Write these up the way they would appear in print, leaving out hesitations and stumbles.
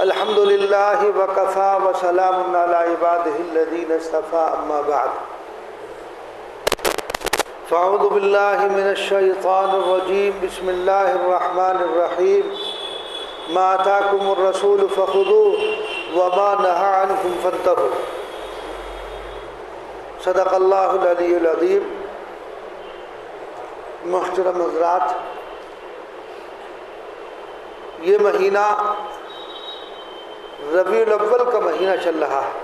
الحمد للہ وکفا وسلام علی عبادہ الذین اصطفیٰ اما بعد فاعوذ باللہ من الشیطان الرجیم بسم اللہ الرحمن الرحیم ما آتاکم الرسول فخذوه وما نہى عنکم فانتہوا صدق اللہ العلی العظیم۔ محترم حضرات، یہ مہینہ ربیع الاول کا مہینہ چل رہا ہے۔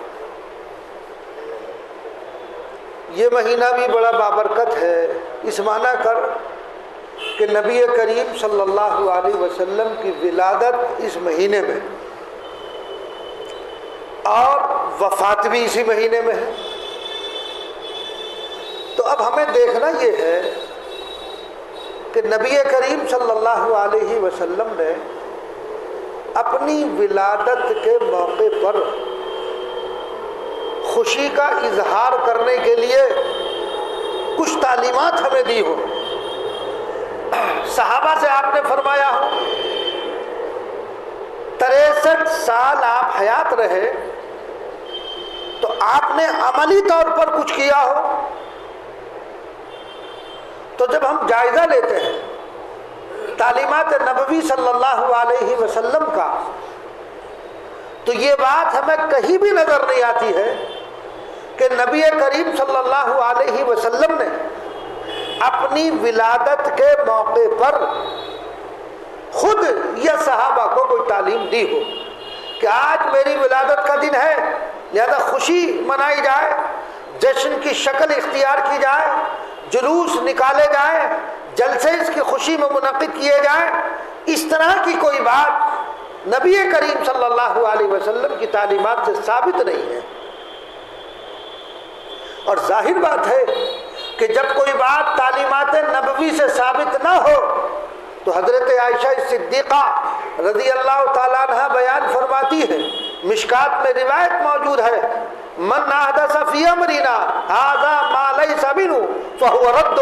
یہ مہینہ بھی بڑا بابرکت ہے، اس معنی کر کہ نبی کریم صلی اللہ علیہ وسلم کی ولادت اس مہینے میں اور وفات بھی اسی مہینے میں ہے۔ تو اب ہمیں دیکھنا یہ ہے کہ نبی کریم صلی اللہ علیہ وسلم نے اپنی ولادت کے موقع پر خوشی کا اظہار کرنے کے لیے کچھ تعلیمات ہمیں دی ہو۔ صحابہ سے آپ نے فرمایا ہو 63 سال آپ حیات رہے تو آپ نے عملی طور پر کچھ کیا ہو۔ تو جب ہم جائزہ لیتے ہیں تعلیمات نبوی صلی اللہ علیہ وسلم کا تو یہ بات ہمیں کہیں بھی نظر نہیں آتی ہے کہ نبی کریم صلی اللہ علیہ وسلم نے اپنی ولادت کے موقع پر خود یا صحابہ کو کوئی تعلیم دی ہو کہ آج میری ولادت کا دن ہے، لہذا خوشی منائی جائے، جشن کی شکل اختیار کی جائے، جلوس نکالے جائیں، جلسے اس کی خوشی میں منعقد کیے جائیں۔ اس طرح کی کوئی بات نبی کریم صلی اللہ علیہ وسلم کی تعلیمات سے ثابت نہیں ہے۔ اور ظاہر بات ہے کہ جب کوئی بات تعلیمات نبوی سے ثابت نہ ہو تو حضرت عائشہ صدیقہ رضی اللہ تعالیٰ عنہ بیان فرماتی ہے، مشکات میں روایت موجود ہے، من احدث فی امرنا ھذا ما لیس منہ فہو رد،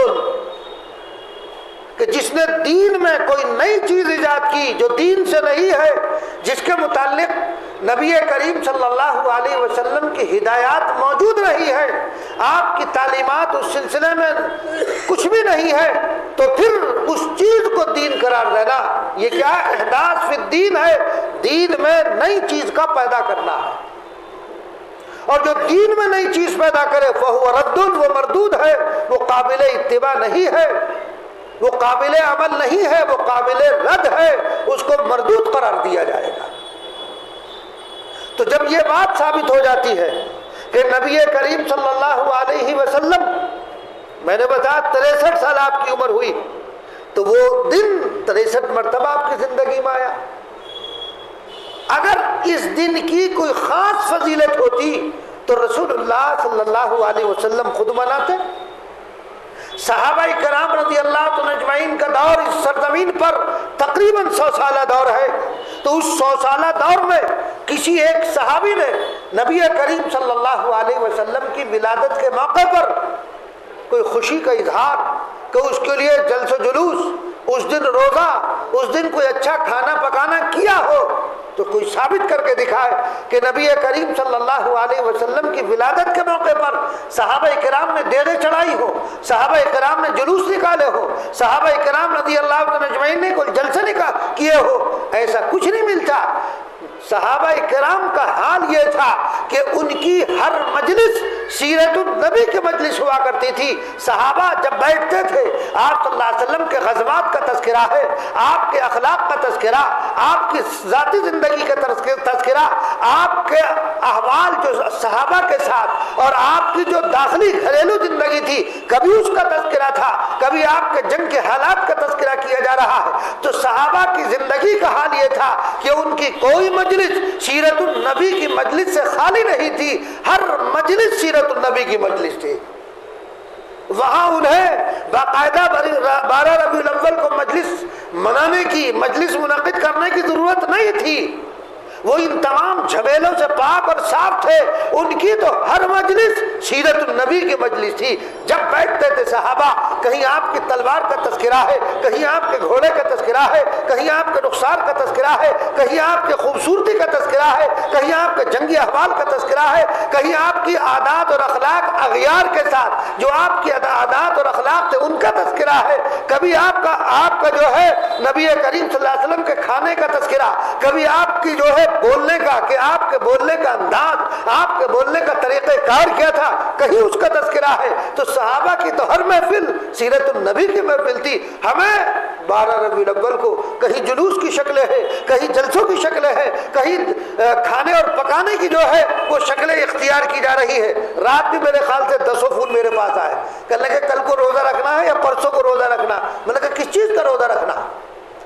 کہ جس نے دین میں کوئی نئی چیز ایجاد کی جو دین سے نہیں ہے، جس کے متعلق نبی کریم صلی اللہ علیہ وسلم کی ہدایات موجود رہی ہے، آپ کی تعلیمات اس سلسلے میں کچھ بھی نہیں ہے، تو پھر اس چیز کو دین قرار دینا یہ کیا احداث فی الدین ہے، دین میں نئی چیز کا پیدا کرنا ہے۔ اور جو دین میں نئی چیز پیدا کرے فہو رد، وہ مردود ہے، وہ قابل اتباع نہیں ہے، وہ قابل عمل نہیں ہے، وہ قابل رد ہے، اس کو مردود قرار دیا جائے گا۔ تو جب یہ بات ثابت ہو جاتی ہے کہ نبی کریم صلی اللہ علیہ وسلم، میں نے بتایا 63 سال آپ کی عمر ہوئی، تو وہ دن 63 مرتبہ آپ کی زندگی میں آیا۔ اگر اس دن کی کوئی خاص فضیلت ہوتی تو رسول اللہ صلی اللہ علیہ وسلم خود مناتے۔ صحابہ کرام رضی اللہ عنہم اجمعین کا دور اس سرزمین پر تقریباً 100 سالہ دور ہے، تو اس 100 سالہ دور میں کسی ایک صحابی نے نبی کریم صلی اللہ علیہ وسلم کی ولادت کے موقع پر کوئی خوشی کا اظہار، کہ اس کے لیے جلس و جلوس، اس دن روزہ، اس دن کوئی اچھا کھانا پکانا کیا ہو، تو کوئی ثابت کر کے دکھائے کہ نبی کریم صلی اللہ علیہ وسلم کی ولادت کے موقع پر صحابہ کرام نے ڈیرے چڑھائی ہو، صحابہ کرام نے جلوس نکالے ہو، صحابہ کرام رضی اللہ عنہ اجمعین نے کوئی جلسے کیے ہو، ایسا کچھ نہیں ملتا۔ صحابہ کرام کا حال یہ تھا کہ ان کی ہر مجلس سیرت النبی کی مجلس ہوا کرتی تھی۔ صحابہ جب بیٹھتے تھے آپ صلی اللہ علیہ وسلم کے غزوات کا تذکرہ ہے، آپ کے اخلاق کا تذکرہ، آپ کی ذاتی زندگی کا تذکرہ، آپ کے احوال جو صحابہ کے ساتھ اور آپ کی جو داخلی گھریلو زندگی تھی، کبھی اس کا تذکرہ تھا، کبھی آپ کے جنگ کے حالات کا تذکرہ کیا جا رہا ہے۔ تو صحابہ کی زندگی کا حال یہ تھا کہ ان کی کوئی مجلس سیرت النبی کی مجلس سے خالی نہیں تھی، ہر مجلس سیرت النبی کی مجلس تھی۔ وہاں انہیں باقاعدہ 12 ربیع الاول کو مجلس منانے کی، مجلس منعقد کرنے کی ضرورت نہیں تھی، وہ ان تمام جھمیلوں سے پاک اور صاف تھے۔ ان کی تو ہر مجلس سیرت النبی کی مجلس تھی۔ جب بیٹھتے تھے صحابہ کہیں آپ کی تلوار کا تذکرہ ہے، کہیں آپ کے گھوڑے کا تذکرہ ہے، کہیں آپ کے رخسار کا تذکرہ ہے، کہیں آپ کے خوبصورتی کا تذکرہ ہے، کہیں آپ کے جنگی احوال کا تذکرہ ہے، کہیں آپ کی عادات اور اخلاق اغیار کے ساتھ جو آپ کی عادات اور اخلاق تھے ان کا تذکرہ ہے، کبھی آپ کا جو ہے نبی کریم صلی اللہ علیہ وسلم کے کھانے کا تذکرہ، کبھی آپ کی جو ہے بولنے کا، کہ آپ کے بولنے کا انداز، آپ کے بولنے کا طریقہ کار کیا تھا، کہیں اس کا تذکرہ ہے۔ تو صحابہ کی تو ہر محفل سیرت النبی کی محفل تھی۔ ہمیں 12 ربیع الاول کو کہیں جلوس کی شکلیں ہیں، کہیں جلسوں کی شکلیں ہیں، کہیں کھانے اور پکانے کی جو ہے وہ شکلیں اختیار کی جا رہی ہے۔ رات بھی میرے خیال سے 10 فون میرے پاس آئے، کہنے لگے کل کو روزہ رکھنا ہے یا پرسوں کو روزہ رکھنا؟ میں نے کہا کس چیز کا روزہ رکھنا؟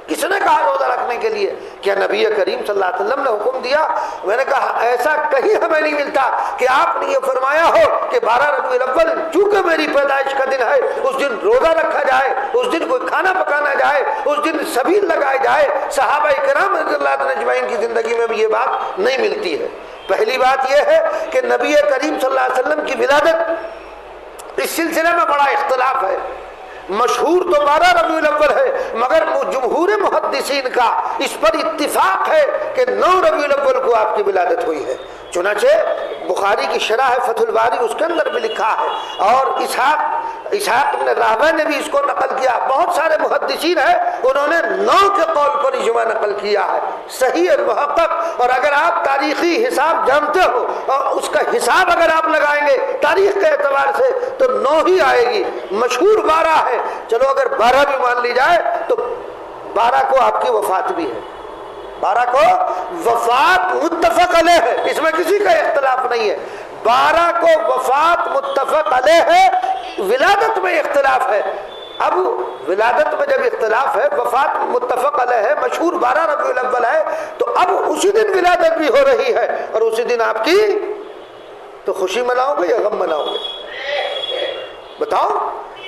کس نے کہا روزہ رکھنے کے لیے؟ کیا نبی کریم صلی اللہ علیہ وسلم نے حکم دیا؟ میں نے کہا ایسا کہیں ہمیں نہیں ملتا کہ آپ نے یہ فرمایا ہو کہ 12 ربیع الاول چونکہ میری پیدائش کا دن ہے اس دن روزہ رکھا جائے، اس دن کوئی کھانا پکانا جائے، اس دن سبیل لگائے جائے۔ صحابہ کرام رضی اللہ عنہم اجمعین کی زندگی میں بھی یہ بات نہیں ملتی ہے۔ پہلی بات یہ ہے کہ نبی کریم صلی اللہ علیہ وسلم کی ولادت اس سلسلے میں بڑا اختلاف ہے۔ مشہور تو 12 ربیع الاول ہے، مگر جمہور محدثین کا اس پر اتفاق ہے کہ 9 ربیع الاول کو آپ کی ولادت ہوئی ہے۔ چنانچہ بخاری کی شرح ہے فتح الباری، اس کے اندر بھی لکھا ہے، اور اسحاق بن راہویہ نے بھی اس کو نقل کیا۔ بہت سارے محدثین ہیں انہوں نے 9 کے قول پر اجماع نقل کیا ہے، صحیح اور محقق۔ اور اگر آپ تاریخی حساب جانتے ہو اور اس کا حساب اگر آپ لگائیں گے تاریخ کے اعتبار سے تو 9 ہی آئے گی۔ مشہور 12 ہے، چلو اگر 12 بھی مان لی جائے تو 12 کو آپ کی وفات بھی ہے، 12 کو وفات متفق علیہ ہے، اس میں کسی کا اختلاف نہیں ہے۔ 12 کو وفات متفق علیہ ہے، ولادت میں اختلاف ہے۔ اب ولادت میں جب اختلاف ہے، وفات متفق علیہ ہے، مشہور 12 ربیع الاول ہے، تو اب اسی دن ولادت بھی ہو رہی ہے، اور اسی دن آپ کی تو خوشی مناؤ گے یا غم مناؤ گے؟ بتاؤ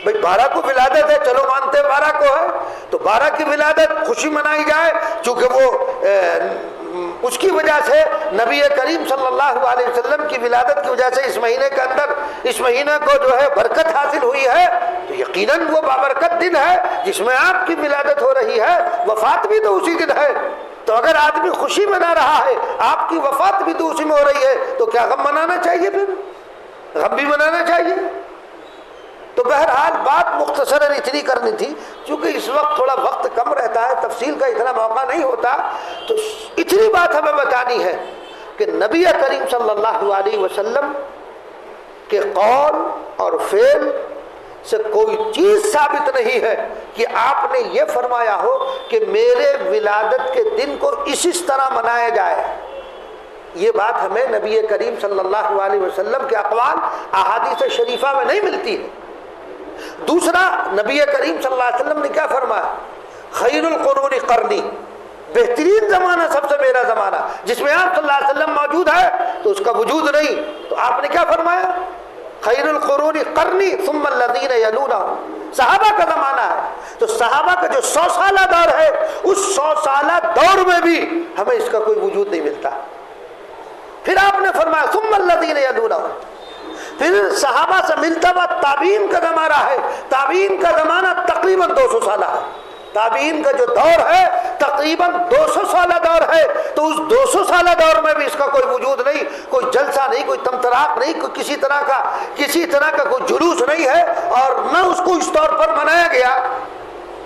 بھئی 12 کو ولادت ہے، چلو مانتے ہیں 12 کو ہے، تو 12 کی ولادت خوشی منائی جائے، چونکہ وہ اس کی وجہ سے نبی کریم صلی اللہ علیہ وسلم کی ولادت کی وجہ سے اس مہینے کے اندر اس مہینے کو جو ہے برکت حاصل ہوئی ہے، تو یقیناً وہ بابرکت دن ہے جس میں آپ کی ولادت ہو رہی ہے، وفات بھی تو اسی دن ہے۔ تو اگر آدمی خوشی منا رہا ہے، آپ کی وفات بھی تو اسی میں ہو رہی ہے، تو کیا غم منانا چاہیے؟ پھر غم بھی منانا چاہیے۔ تو بہرحال بات مختصراً اتنی کرنی تھی، چونکہ اس وقت تھوڑا وقت کم رہتا ہے، تفصیل کا اتنا موقع نہیں ہوتا، تو اتنی بات ہمیں بتانی ہے کہ نبی کریم صلی اللہ علیہ وسلم کے قول اور فعل سے کوئی چیز ثابت نہیں ہے کہ آپ نے یہ فرمایا ہو کہ میرے ولادت کے دن کو اس طرح منایا جائے۔ یہ بات ہمیں نبی کریم صلی اللہ علیہ وسلم کے اقوال احادیث شریفہ میں نہیں ملتی ہے۔ دوسرا، نبی کریم صلی اللہ علیہ وسلم نے کیا فرمایا؟ خیر القرون قرنی، بہترین زمانہ سب سے میرا زمانہ، جس میں آپ صلی اللہ علیہ وسلم موجود ہے تو اس کا وجود نہیں، تو آپ نے کیا فرمایا؟ خیر القرون قرنی ثم الذین یلونہم، صحابہ کا زمانہ ہے، تو صحابہ کا جو 100 سالہ دور ہے، اس 100 سالہ دور میں بھی ہمیں اس کا کوئی وجود نہیں ملتا۔ پھر آپ نے فرمایا ثم الذین یلونہم، پھر صحابہ سے ملتا ہوا تابعین کا زمانہ ہے، تابعین کا زمانہ تقریباً 200 سالہ ہے، تابعین کا جو دور ہے تقریباً 200 سالہ دور ہے، تو اس 200 سالہ دور میں بھی اس کا کوئی وجود نہیں، کوئی جلسہ نہیں، کوئی تمطراق نہیں، کوئی کسی طرح کا کوئی جلوس نہیں ہے، اور نہ اس کو اس طور پر منایا گیا۔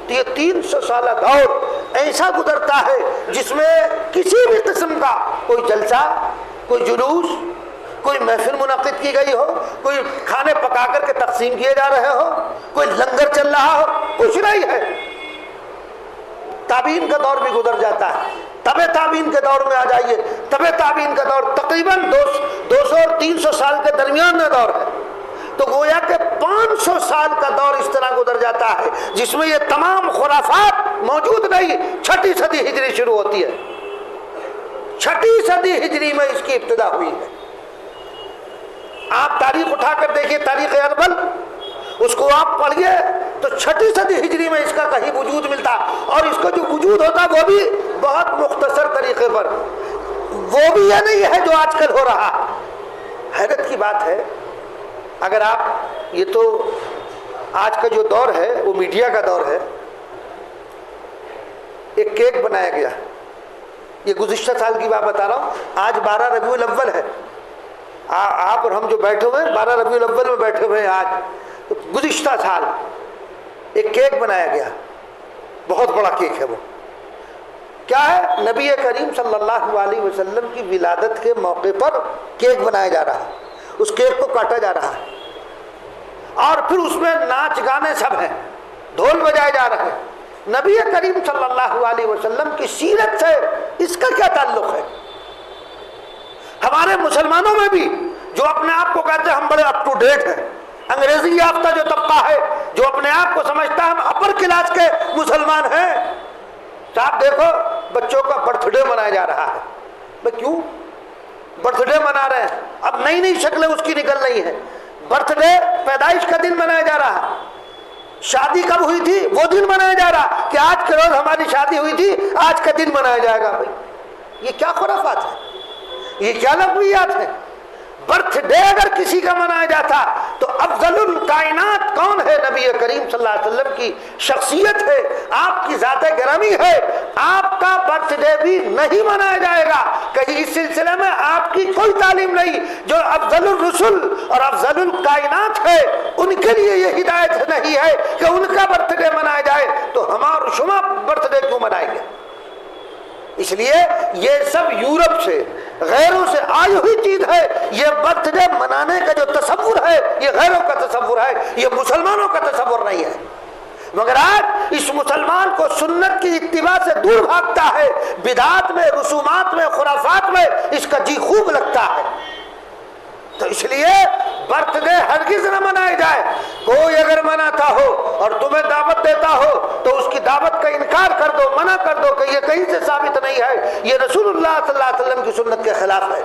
تو یہ 300 سالہ دور ایسا گزرتا ہے جس میں کسی بھی قسم کا کوئی جلسہ، کوئی جلوس، کوئی محفل منعقد کی گئی ہو، کوئی کھانے پکا کر کے تقسیم کیے جا رہے ہو، کوئی لنگر چل رہا ہو، کچھ نہیں ہے۔ تابعین کا دور بھی گزر جاتا ہے، تب تابعین کے دور میں آ جائیے، تب تابعین کا دور تقریباً 200 اور 300 سال کے درمیان میں دور ہے، تو گویا کہ 500 سال کا دور اس طرح گزر جاتا ہے جس میں یہ تمام خرافات موجود نہیں۔ 6 صدی ہجری شروع ہوتی ہے، 6 صدی ہجری میں اس کی ابتدا ہوئی ہے۔ آپ تاریخ اٹھا کر دیکھیے، تاریخ اربل، اس کو آپ پڑھیے تو 6 صدی ہجری میں اس کا کہیں وجود ملتا، اور اس کا جو وجود ہوتا وہ بھی بہت مختصر طریقے پر، وہ بھی یہ نہیں ہے جو آج کل ہو رہا ہے۔ حیرت کی بات ہے، اگر آپ یہ تو آج کا جو دور ہے وہ میڈیا کا دور ہے. ایک کیک بنایا گیا, یہ گزشتہ سال کی بات بتا رہا ہوں, آج 12 ربیع الاول ہے, آپ اور ہم جو بیٹھے ہوئے ہیں 12 ربیع الاول میں بیٹھے ہوئے ہیں آج. تو گزشتہ سال ایک کیک بنایا گیا, بہت بڑا کیک ہے. وہ کیا ہے؟ نبی کریم صلی اللہ علیہ وسلم کی ولادت کے موقع پر کیک بنایا جا رہا ہے, اس کیک کو کاٹا جا رہا ہے, اور پھر اس میں ناچ گانے سب ہیں, ڈھول بجائے جا رہے ہیں. نبی کریم صلی اللہ علیہ وسلم کی سیرت سے اس کا کیا تعلق ہے؟ ہمارے مسلمانوں میں بھی جو اپنے آپ کو کہتے ہیں ہم بڑے اپ ٹو ڈیٹ ہیں, انگریزی یافتہ جو طبقہ ہے جو اپنے آپ کو سمجھتا ہے ہم اپر کلاس کے مسلمان ہیں, صاحب دیکھو بچوں کا برتھ ڈے منایا جا رہا ہے. بھائی کیوں برتھ ڈے منا رہے ہیں؟ اب نئی نئی شکلیں اس کی نکل رہی ہیں. برتھ ڈے پیدائش کا دن منایا جا رہا ہے. شادی کب ہوئی تھی وہ دن منایا جا رہا کہ آج کے روز ہماری شادی ہوئی تھی, آج کا دن منایا جائے گا. بھائی یہ کیا خرافات ہے, یہ کیا لغویات ہے؟ برتھ ڈے اگر کسی کا منایا جاتا تو افضل الکائنات کون ہے؟ نبی کریم صلی اللہ علیہ وسلم کی شخصیت ہے, آپ کی ذات گرامی ہے. آپ کا برتھ ڈے بھی نہیں منایا جائے گا. کہیں اس سلسلے میں آپ کی کوئی تعلیم نہیں. جو افضل الرسل اور افضل الکائنات ہے ان کے لیے یہ ہدایت نہیں ہے کہ ان کا برتھ ڈے منایا جائے, تو ہمارا شما برتھ ڈے کیوں منائیں گے؟ اس لیے یہ سب یورپ سے غیروں سے آئی ہوئی چیز ہے. یہ برتھ ڈے منانے کا جو تصور ہے یہ غیروں کا تصور ہے, یہ مسلمانوں کا تصور نہیں ہے. مگر آج اس مسلمان کو سنت کی اتباع سے دور بھاگتا ہے, بدعات میں, رسومات میں, خرافات میں اس کا جی خوب لگتا ہے. تو اس لیے برتھ ڈے ہرگز نہ منائے جائے. کوئی اگر مناتا ہو اور تمہیں دعوت دیتا ہو تو اس کی دعوت کا انکار کر دو, منع کر دو کہ یہ کہیں سے ثابت نہیں ہے, یہ رسول اللہ صلی اللہ علیہ وسلم کی سنت کے خلاف ہے.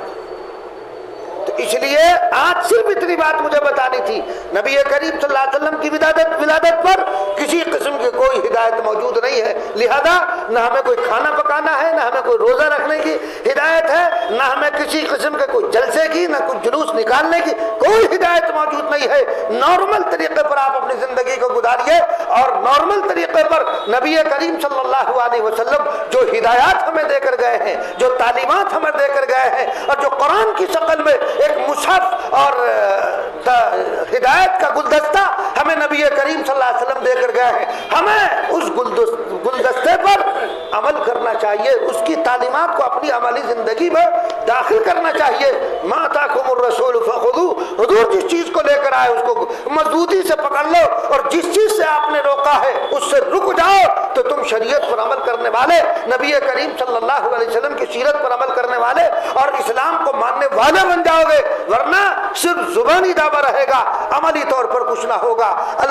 تو اس لیے آج صرف اتنی بات مجھے بتانی تھی, نبی کریم صلی اللہ علیہ وسلم کی ولادت پر کسی قسم کی کوئی ہدایت موجود نہیں ہے. لہذا نہ ہمیں کوئی کھانا پکانا ہے, نہ ہمیں کوئی روزہ رکھنے کی ہدایت ہے, نہ ہمیں کسی قسم کے کوئی جلسے کی, نہ کوئی جلوس نکالنے کی کوئی ہدایت موجود نہیں ہے. نارمل طریقے پر آپ اپنی زندگی کو گزاریے, اور نارمل طریقے پر نبی کریم صلی اللہ علیہ وسلم جو ہدایات ہمیں دے کر گئے ہیں, جو تعلیمات ہمیں دے کر گئے ہیں, اور جو قرآن کی شکل میں ایک مصحف اور ہدایت کا گلدستہ ہمیں نبی کریم صلی اللہ علیہ وسلم دے کر گئے ہیں, ہمیں اس گلدستے پر عمل کرنا چاہیے, اس کی تعلیمات کو اپنی عملی زندگی میں داخل کرنا چاہیے. ما آتاکم الرسول فخذوہ, حضور جس چیز کو لے کر آئے اس کو مضبوطی سے پکڑ لو, اور جس چیز سے آپ نے روکا ہے اس سے رک جاؤ, تو تم شریعت پر عمل کرنے والے, نبی کریم صلی اللہ علیہ وسلم کی سیرت پر عمل کرنے والے اور اسلام کو ماننے والے بن جاؤ گے. ورنہ صرف زبانی دعویٰ رہے گا, عملی طور پر کچھ نہ ہوگا. اللہ